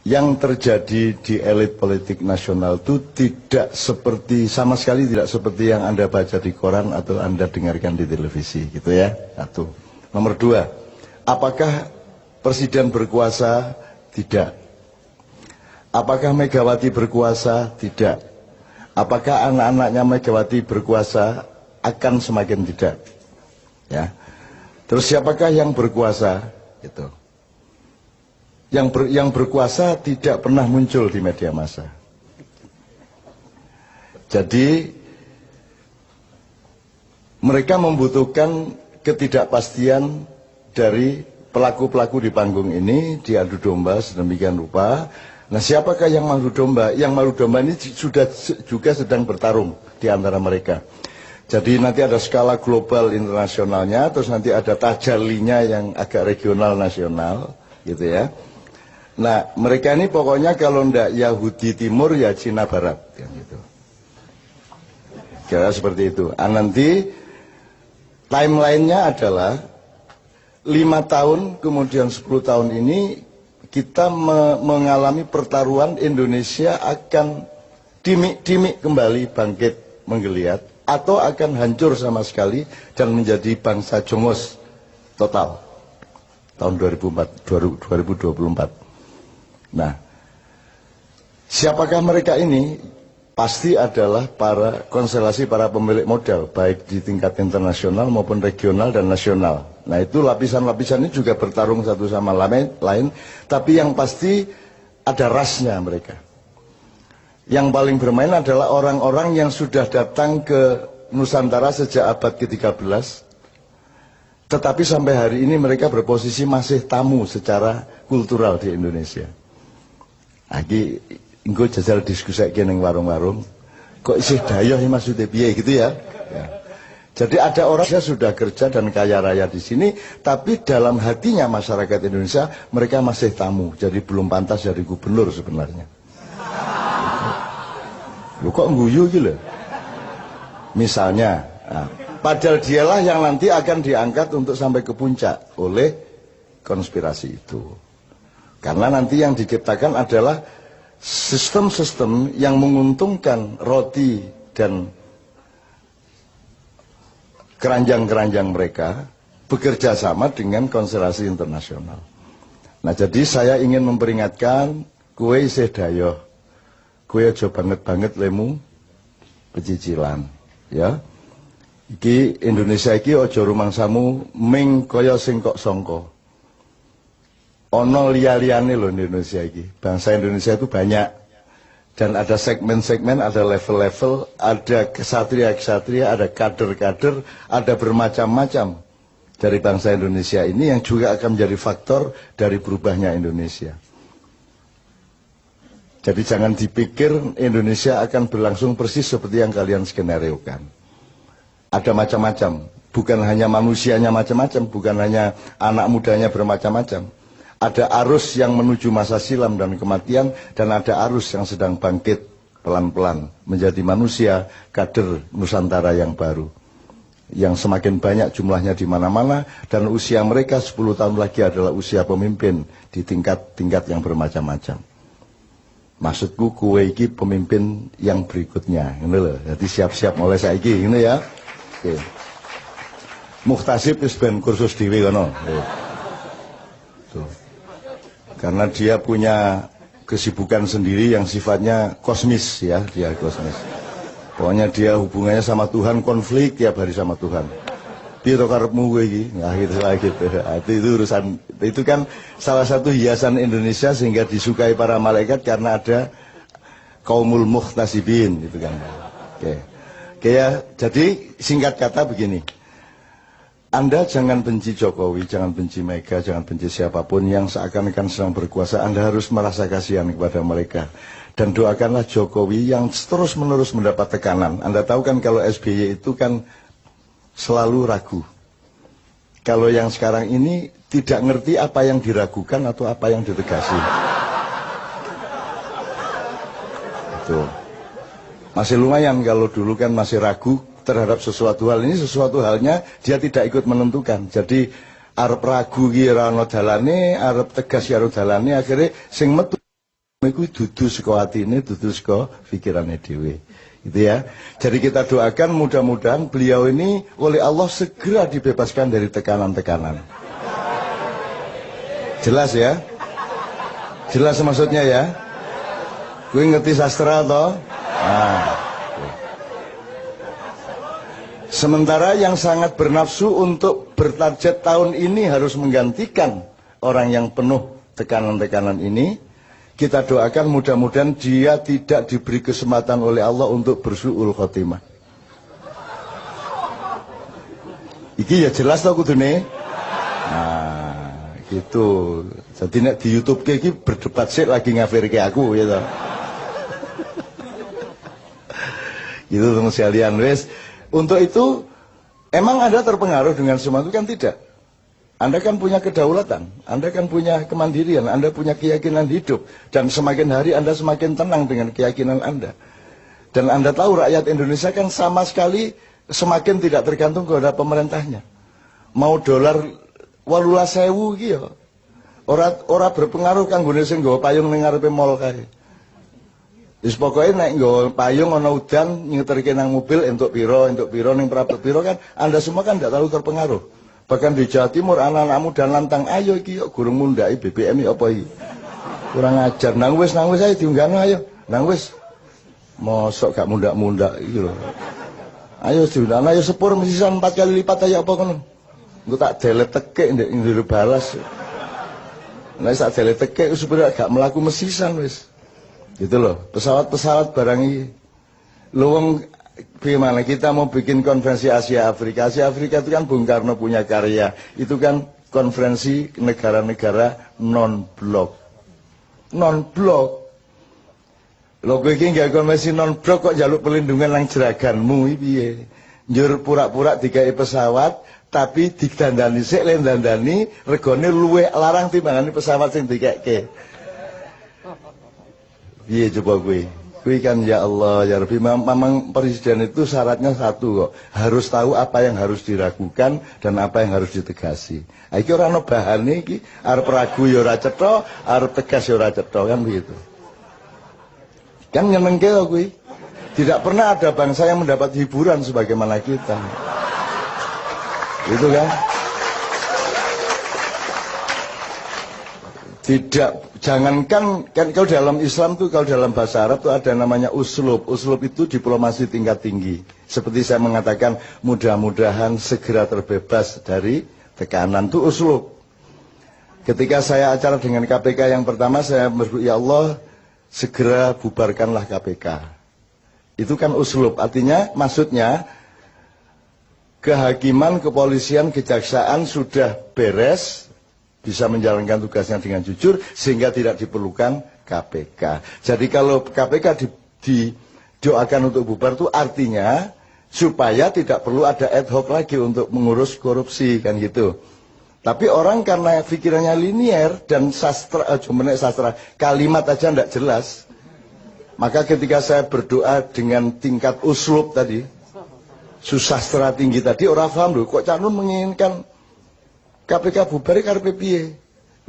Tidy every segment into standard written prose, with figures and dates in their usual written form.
yang terjadi di elit politik nasional itu tidak seperti, sama sekali tidak seperti yang Anda baca di koran atau Anda dengarkan di televisi, gitu ya. Satu. Nomor dua, apakah presiden berkuasa? Tidak. Apakah Megawati berkuasa? Tidak. Apakah anak-anaknya Megawati berkuasa? Akan semakin tidak. Ya. Terus siapakah yang berkuasa? Gitu. Yang berkuasa tidak pernah muncul di media massa. Jadi mereka membutuhkan ketidakpastian dari pelaku-pelaku di panggung ini, diadu domba sedemikian rupa. Nah, siapakah yang madu domba? Yang madu domba ini sudah juga sedang bertarung di antara mereka. Jadi nanti ada skala global internasionalnya, terus nanti ada tajalinya yang agak regional nasional, gitu ya. Nah, mereka ini pokoknya kalau ndak Yahudi Timur ya Cina Barat, kan gitu. Kira seperti itu. Nanti timelinenya adalah 5 tahun kemudian 10 tahun ini kita mengalami pertaruhan. Indonesia akan dimik-dimik kembali bangkit menggeliat atau akan hancur sama sekali dan menjadi bangsa jongos total tahun 2024. Nah, siapakah mereka ini? Pasti adalah konstelasi para pemilik modal, baik di tingkat internasional maupun regional dan nasional. Nah, itu lapisan-lapisan ini juga bertarung satu sama lain, tapi yang pasti ada rasnya mereka. Yang paling bermain adalah orang-orang yang sudah datang ke Nusantara sejak abad ke-13, tetapi sampai hari ini mereka berposisi masih tamu secara kultural di Indonesia. Lagi engko jajal diskusi ning warung-warung, kok isih dayoh maksudnya piye gitu ya. Ya. Jadi ada orang yang sudah kerja dan kaya raya di sini, tapi dalam hatinya masyarakat Indonesia mereka masih tamu, jadi belum pantas jadi gubernur sebenarnya. Lu kok guyu gitu? Misalnya, padahal dialah yang nanti akan diangkat untuk sampai ke puncak oleh konspirasi itu. Karena nanti yang diciptakan adalah sistem-sistem yang menguntungkan roti dan keranjang-keranjang mereka bekerja sama dengan konstelasi internasional. Nah, jadi saya ingin memperingatkan, kue isih dayoh, kue aja banget-banget lemu pecicilan, ya. Iki Indonesia iki aja rumangsamu ming kaya sing kok sangka. Ono liya-liyane loh di Indonesia ini. Bangsa Indonesia itu banyak. Dan ada segmen-segmen, ada level-level, ada kesatria-kesatria, ada kader-kader, ada bermacam-macam dari bangsa Indonesia ini yang juga akan menjadi faktor dari berubahnya Indonesia. Jadi jangan dipikir Indonesia akan berlangsung persis seperti yang kalian skenariokan. Ada macam-macam. Bukan hanya manusianya macam-macam, bukan hanya anak mudanya bermacam-macam. Ada arus yang menuju masa silam dan kematian, dan ada arus yang sedang bangkit pelan-pelan menjadi manusia kader Nusantara yang baru, yang semakin banyak jumlahnya di mana-mana, dan usia mereka 10 tahun lagi adalah usia pemimpin di tingkat-tingkat yang bermacam-macam. Maksudku kue iki pemimpin yang berikutnya, ini loh. Jadi siap-siap mulai saiki, ini ya. Oke. Muhtasib wis ben kursus dhewe kono. Tuh. Karena dia punya kesibukan sendiri yang sifatnya kosmis, ya, dia kosmis. Pokoknya dia hubungannya sama Tuhan konflik tiap hari sama Tuhan. Piye to karepmu kowe iki? Nah, gitu. Itu urusan, itu kan salah satu hiasan Indonesia sehingga disukai para malaikat karena ada kaumul muhtasibin gitu kan. Oke. Oke ya, jadi singkat kata begini. Anda jangan benci Jokowi, jangan benci Mega, jangan benci siapapun yang seakan-akan sedang berkuasa. Anda harus merasa kasihan kepada mereka. Dan doakanlah Jokowi yang terus-menerus mendapat tekanan. Anda tahu kan kalau SBY itu kan selalu ragu. Kalau yang sekarang ini tidak ngerti apa yang diragukan atau apa yang ditegasi. Itu. Masih lumayan kalau dulu kan masih ragu terhadap sesuatu hal. Ini sesuatu halnya dia tidak ikut menentukan. Jadi arep ragu ki ora ana dalane, arep tegas ya ora dalane, akhirnya sing metu iku dudu saka atine, dudu saka pikirane dhewe. Gitu ya. Jadi kita doakan mudah-mudahan beliau ini oleh Allah segera dibebaskan dari tekanan-tekanan. Jelas ya? Jelas maksudnya ya? Gue ngerti sastra toh? Nah. Sementara yang sangat bernafsu untuk bertarget tahun ini harus menggantikan orang yang penuh tekanan-tekanan ini, kita doakan mudah-mudahan dia tidak diberi kesempatan oleh Allah untuk bersu'ul khotimah. Iki ya jelas tau kudune. Nah, gitu. Jadi nek di YouTube iki berdebat sik lagi ngafirke aku gitu. Gitu teman sekalian, wes. Untuk itu, emang Anda terpengaruh dengan semua itu kan tidak. Anda kan punya kedaulatan, Anda kan punya kemandirian, Anda punya keyakinan hidup. Dan semakin hari Anda semakin tenang dengan keyakinan Anda. Dan Anda tahu rakyat Indonesia kan sama sekali semakin tidak tergantung kepada pemerintahnya. Mau dolar 18.000 gitu. Ora berpengaruh kan gune sing nggawa payung ning ngarepe mall kae. Wis pokoke nek nggawa payung ana udan nyeterke nang mobil entuk piro ning prapet piro kan Anda semua kan tidak terlalu terpengaruh. Bahkan di Jawa Timur anak-anak muda lantang ayo iki yo gurung mundhaki BBM iki apa iki. Kurang ajar nang wis ae diunggahno ayo. Nang wis. Mosok gak mundak-mundak iki lho. Ayo diunggahno ayo sepur mesisan 4 kali lipat ayo apa ngono. Engko tak delete tekek ndek njero balas. Nek sak delete tekek supaya gak mlaku mesisan wis. Gitu loh, pesawat-pesawat barang ini. Luwung gimana kita mau bikin konferensi Asia Afrika. Asia Afrika itu kan Bung Karno punya karya. Itu kan konferensi negara-negara non-blok. Non-blok. Lho kowe iki nggak konferensi non-blok kok jaluk pelindungan nang jeraganmu iki piye? Njur pura-pura digawe pesawat tapi didandani sik le dandani regane luwih larang timbangane pesawat sing dikekke. Iya coba gue kan ya Allah ya Rabbi, memang presiden itu syaratnya satu kok, harus tahu apa yang harus diragukan dan apa yang harus ditegasi. Iki ora ono bahane iki, arep ragu ya ora cetha, arep tegas ya ora cetha kan begitu. Kan nyenengke kok kuwi. Tidak pernah ada bangsa yang mendapat hiburan sebagaimana kita. Itu kan? Tidak, jangankan kan kalau dalam Islam tuh, kalau dalam bahasa Arab tuh ada namanya uslub. Uslub itu diplomasi tingkat tinggi. Seperti saya mengatakan, mudah-mudahan segera terbebas dari tekanan, itu uslub. Ketika saya acara dengan KPK yang pertama, saya berdoa, ya Allah, segera bubarkanlah KPK. Itu kan uslub, artinya maksudnya kehakiman, kepolisian, kejaksaan sudah beres, bisa menjalankan tugasnya dengan jujur sehingga tidak diperlukan KPK. Jadi kalau KPK didoakan untuk bubar itu artinya supaya tidak perlu ada ad hoc lagi untuk mengurus korupsi kan gitu. Tapi orang karena pikirannya linier dan sastra kalimat aja tidak jelas. Maka ketika saya berdoa dengan tingkat uslub tadi, susastra tinggi tadi, orang paham loh kok Canun menginginkan KPK bubar karepe piye?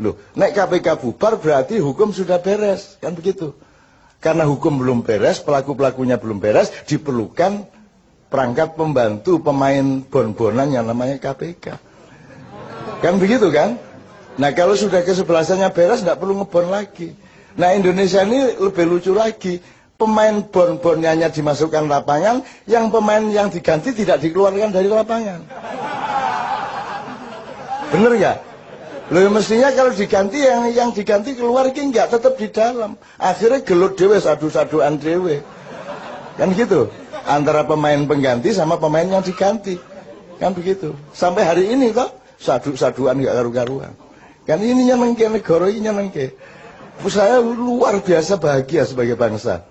Loh, nek KPK bubar berarti hukum sudah beres, kan begitu. Karena hukum belum beres, pelaku-pelakunya belum beres, diperlukan perangkat pembantu pemain bon-bonan yang namanya KPK. Kan begitu kan? Nah, kalau sudah kesebelasannya beres enggak perlu ngebon lagi. Nah, Indonesia ini lebih lucu lagi. Pemain bon-bonnya hanya dimasukkan lapangan, yang pemain yang diganti tidak dikeluarkan dari lapangan. Bener nggak? Loh mestinya kalau diganti yang diganti keluar ini nggak tetap di dalam. Akhirnya gelut dewe sadu-saduan dewe. Kan gitu. Antara pemain pengganti sama pemain yang diganti. Kan begitu. Sampai hari ini toh sadu-saduan nggak karu-karuan. Kan ini nyenengke negara ini nyenengke. Saya luar biasa bahagia sebagai bangsa.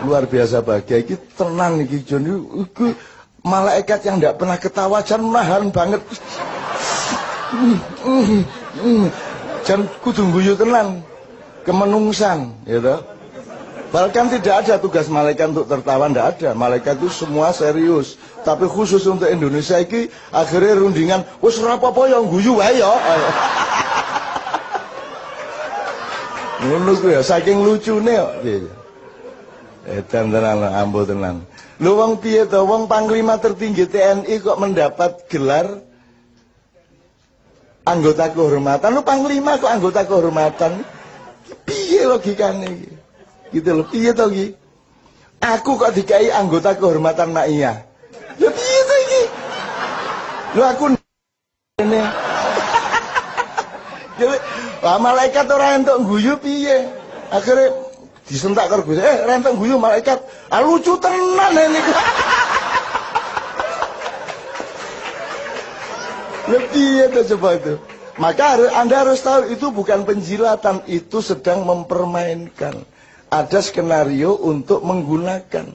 Luar biasa bahagia. Ini tenang nih Joni. Malaikat yang tidak pernah ketawa jangan nahan banget. Jangan kudu guyu tenan kemenungsan gitu. Bahkan tidak ada tugas malaikat untuk tertawa, tidak ada. Malaikat itu semua serius. Tapi khusus untuk Indonesia ini akhirnya rundingan wis ora apa-apa yang guyu wae ya. Ngono ku ya saking lucune kok. Edan tenan ambo tenan. Lho wong piye to wong panglima tertinggi TNI kok mendapat gelar anggota kehormatan. Lu panglima kok anggota kehormatan. Piye logikane iki? Gitu lho, piye to iki? Aku kok dikai anggota kehormatan Mak Iya. Ya piye to iki? Lho aku ini. Jadi, wah malaikat ora entuk guyu piye? Akhirnya disentak karo Gus. Rentek guyu malaikat. Ah lucu tenan ini. Lebih itu coba itu. Maka Anda harus tahu itu bukan penjilatan, itu sedang mempermainkan. Ada skenario untuk menggunakan.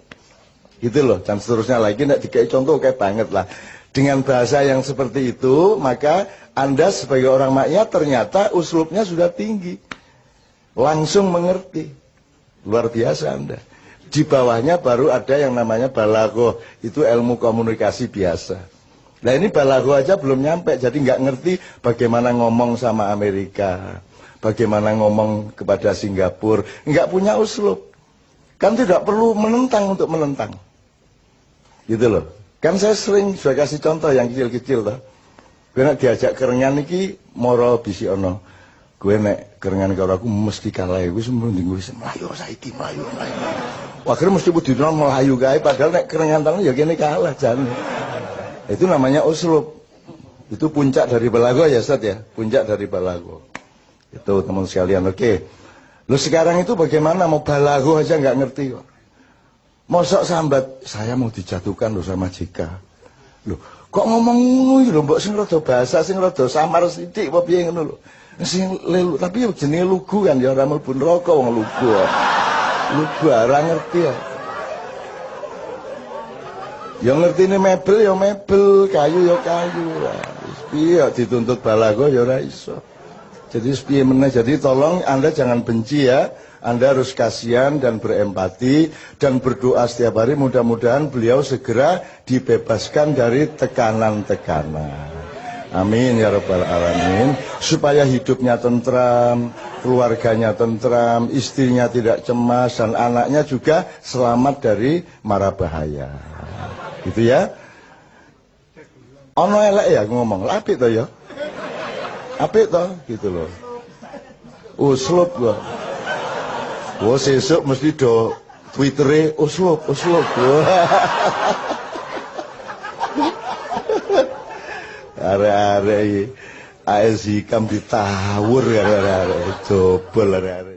Gitu loh, dan seterusnya lagi nek dikai contoh kayak banget lah. Dengan bahasa yang seperti itu, maka Anda sebagai orang makyat ternyata uslubnya sudah tinggi. Langsung mengerti. Luar biasa Anda. Di bawahnya baru ada yang namanya balaghah, itu ilmu komunikasi biasa. Nah ini balaghah aja belum nyampe, jadi nggak ngerti bagaimana ngomong sama Amerika, bagaimana ngomong kepada Singapura, nggak punya uslub. Kan tidak perlu menentang untuk menentang. Gitu loh. Kan saya sering sudah kasih contoh yang kecil-kecil toh. Gue nak diajak kerengan iki moro bisi ono. Gue nek kerengan karo aku mesti kalah. Gue sebelum tinggal di Melayu saiki Melayu. Akhirnya mesti budina Melayu gawe padahal nek kerengan tangan ya kene kalah jane. Itu namanya uslub. Itu puncak dari balaghah ya Ustaz ya. Puncak dari balaghah. Itu teman sekalian. Oke. Lu sekarang itu bagaimana mau balaghah aja nggak ngerti kok. Mosok sambat saya mau dijatuhkan loh sama Jika. Loh, kok ngomong ngono lho mbok sing rada bahasa sing rada samar sithik apa piye ngono lho. Sing lelu tapi jenenge lugu kan ya ora mlebu neraka wong lugu. Lugu ora ngerti ya. Ya ngertine mebel ya mebel, kayu ya kayu. Wis piye dituntut balaghah ya ora iso. Jadi piye meneh, jadi tolong Anda jangan benci ya. Anda harus kasihan dan berempati dan berdoa setiap hari mudah-mudahan beliau segera dibebaskan dari tekanan-tekanan. Amin ya rabbal alamin. Supaya hidupnya tentram, keluarganya tentram, istrinya tidak cemas dan anaknya juga selamat dari mara bahaya. Gitu ya. Ono elek ya ngomong, apik to ya. Apik to gitu loh. Uslub gua. Oh sesuk mesti do Twittere uslub. Are-are iki AS Hikam ditawur arek-arek jebol arek-arek.